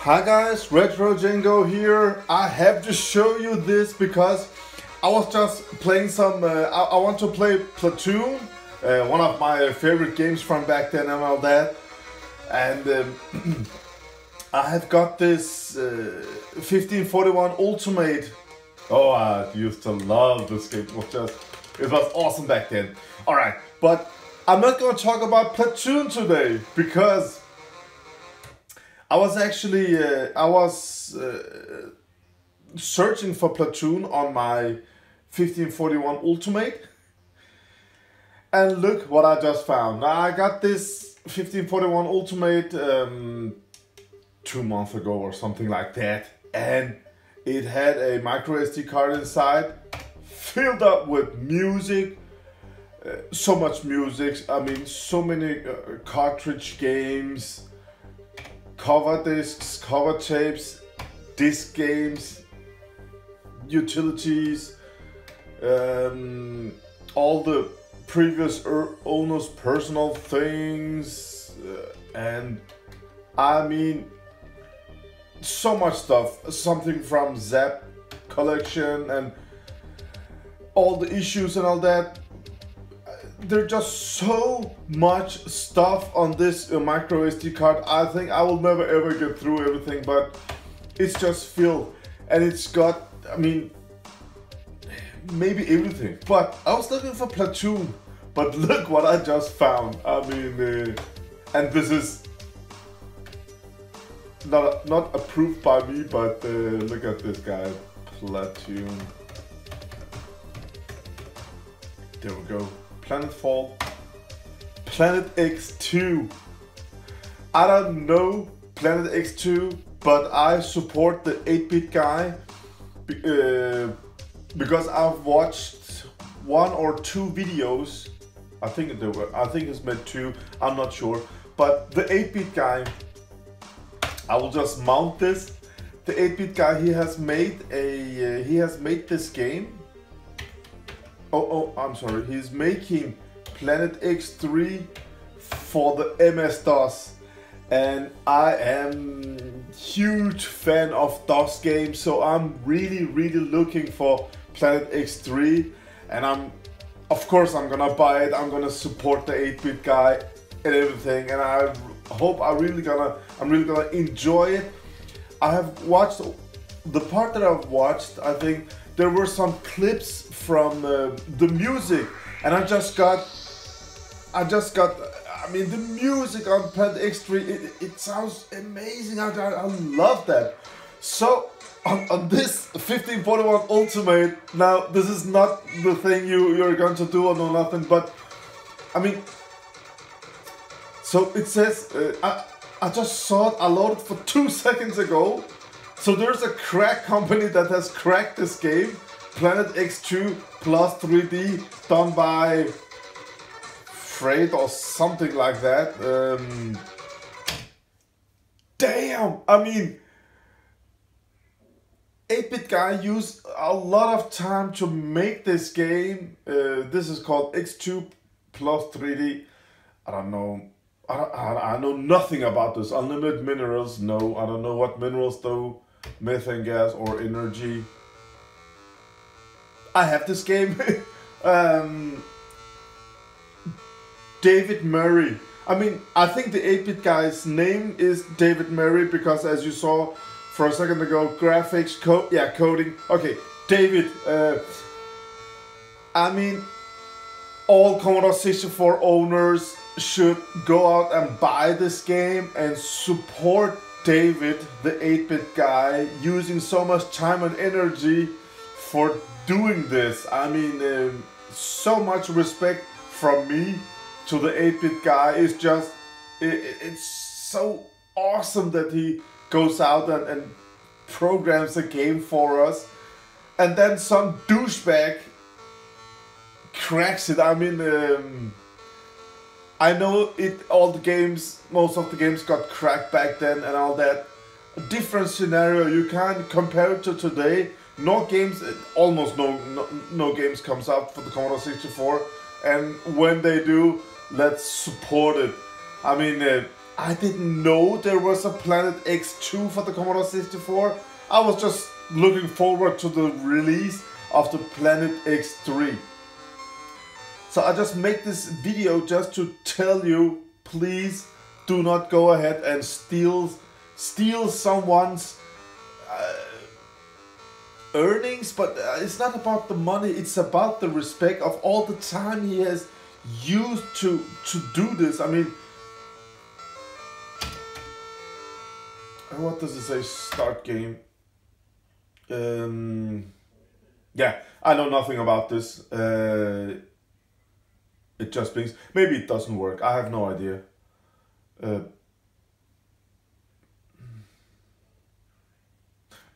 Hi guys, RETROCENGO here. I have to show you this because I was just playing some, I want to play Platoon, one of my favorite games from back then and all that. And I have got this 1541 Ultimate. Oh, I used to love this game. It was awesome back then. Alright, but I'm not going to talk about Platoon today because I was actually, searching for Platoon on my 1541 Ultimate. And look what I just found. Now, I got this 1541 Ultimate 2 months ago or something like that. And it had a micro SD card inside, filled up with music. So much music, I mean, so many cartridge games, cover discs, cover tapes, disc games, utilities, all the previous owners' personal things, and I mean, so much stuff. Something from Zap collection and all the issues and all that. There's just so much stuff on this micro SD card. I think I will never ever get through everything, but it's just filled. And it's got, I mean, maybe everything. But I was looking for Platoon, but look what I just found. I mean, and this is not approved by me, but look at this guy, Platoon. There we go. Planetfall, Planet X2. I don't know Planet X2, but I support the 8-bit guy because I've watched 1 or 2 videos. I think it's meant 2. I'm not sure. But the 8-bit guy, I will just mount this. The 8-bit guy, he has made this game. Oh, I'm sorry. He's making Planet X3 for the MS-DOS, and I am huge fan of DOS games, so I'm really looking for Planet X3, and of course I'm gonna buy it. I'm gonna support the 8-bit guy and everything, and I hope I'm really gonna enjoy it. I have watched the part that I've watched. I think there were some clips from the music, and I just got, I mean, the music on Planet X3, it sounds amazing. I love that. So, on this 1541 Ultimate, now, this is not the thing you're going to do or no nothing, but, I mean, so it says, I just saw it, I loaded for 2 seconds ago. So there's a crack company that has cracked this game, Planet X2 plus 3D, done by Freight or something like that. Damn! I mean, 8-bit guy used a lot of time to make this game. This is called X2 plus 3D. I don't know. I know nothing about this. Unlimited minerals, no. I don't know what minerals though. Methane gas or energy. I have this game. David Murray. I mean, I think the 8-bit guy's name is David Murray because, as you saw for a second ago, graphics, coding. Okay, David. I mean, all Commodore 64 owners should go out and buy this game and support David, the 8-bit guy, using so much time and energy for doing this. I mean, so much respect from me to the 8-bit guy. It's just, it's so awesome that he goes out and programs a game for us, and then some douchebag cracks it. I mean, I know most of the games got cracked back then and all that. A different scenario, you can't compare it to today. No games, almost no games comes out for the Commodore 64, and when they do, let's support it. I mean, I didn't know there was a Planet X2 for the Commodore 64. I was just looking forward to the release of the Planet X3. So I just make this video just to tell you, please do not go ahead and steal someone's earnings, but it's not about the money, it's about the respect of all the time he has used to do this. I mean, what does it say? Start game. Yeah, I know nothing about this. It just means maybe it doesn't work. I have no idea.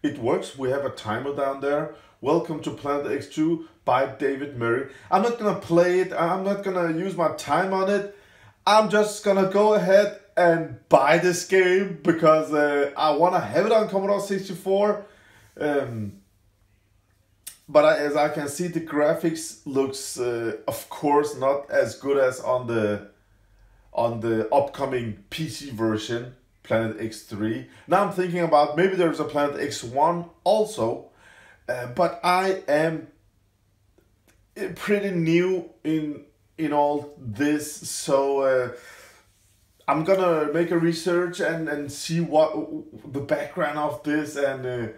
It works. We have a timer down there. Welcome to Planet X2 by David Murray. I'm not gonna play it. I'm not gonna use my time on it. I'm just gonna go ahead and buy this game because I want to have it on Commodore 64. But as I can see, the graphics looks, of course, not as good as on the upcoming PC version, Planet X3. Now I'm thinking about maybe there's a Planet X1 also, but I am pretty new in all this, so I'm gonna make a research and see what the background of this, and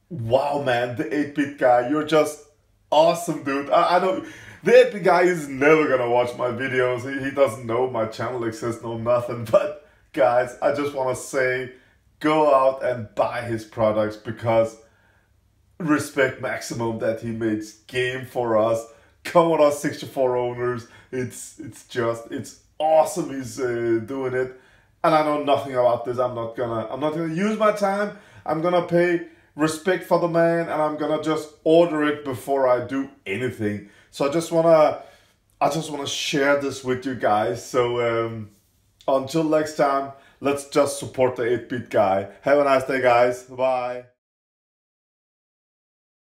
wow man, the 8-bit guy, you're just awesome, dude. I don't, the 8-bit guy is never gonna watch my videos. He doesn't know my channel exists, no nothing, but guys, I just wanna say, go out and buy his products because respect maximum that he makes game for us, Commodore 64 owners. It's awesome he's doing it, and I know nothing about this. I'm not gonna use my time. I'm gonna pay respect for the man, and I'm gonna just order it before I do anything. So I just wanna share this with you guys. So until next time, let's just support the 8-bit guy. Have a nice day, guys. Bye.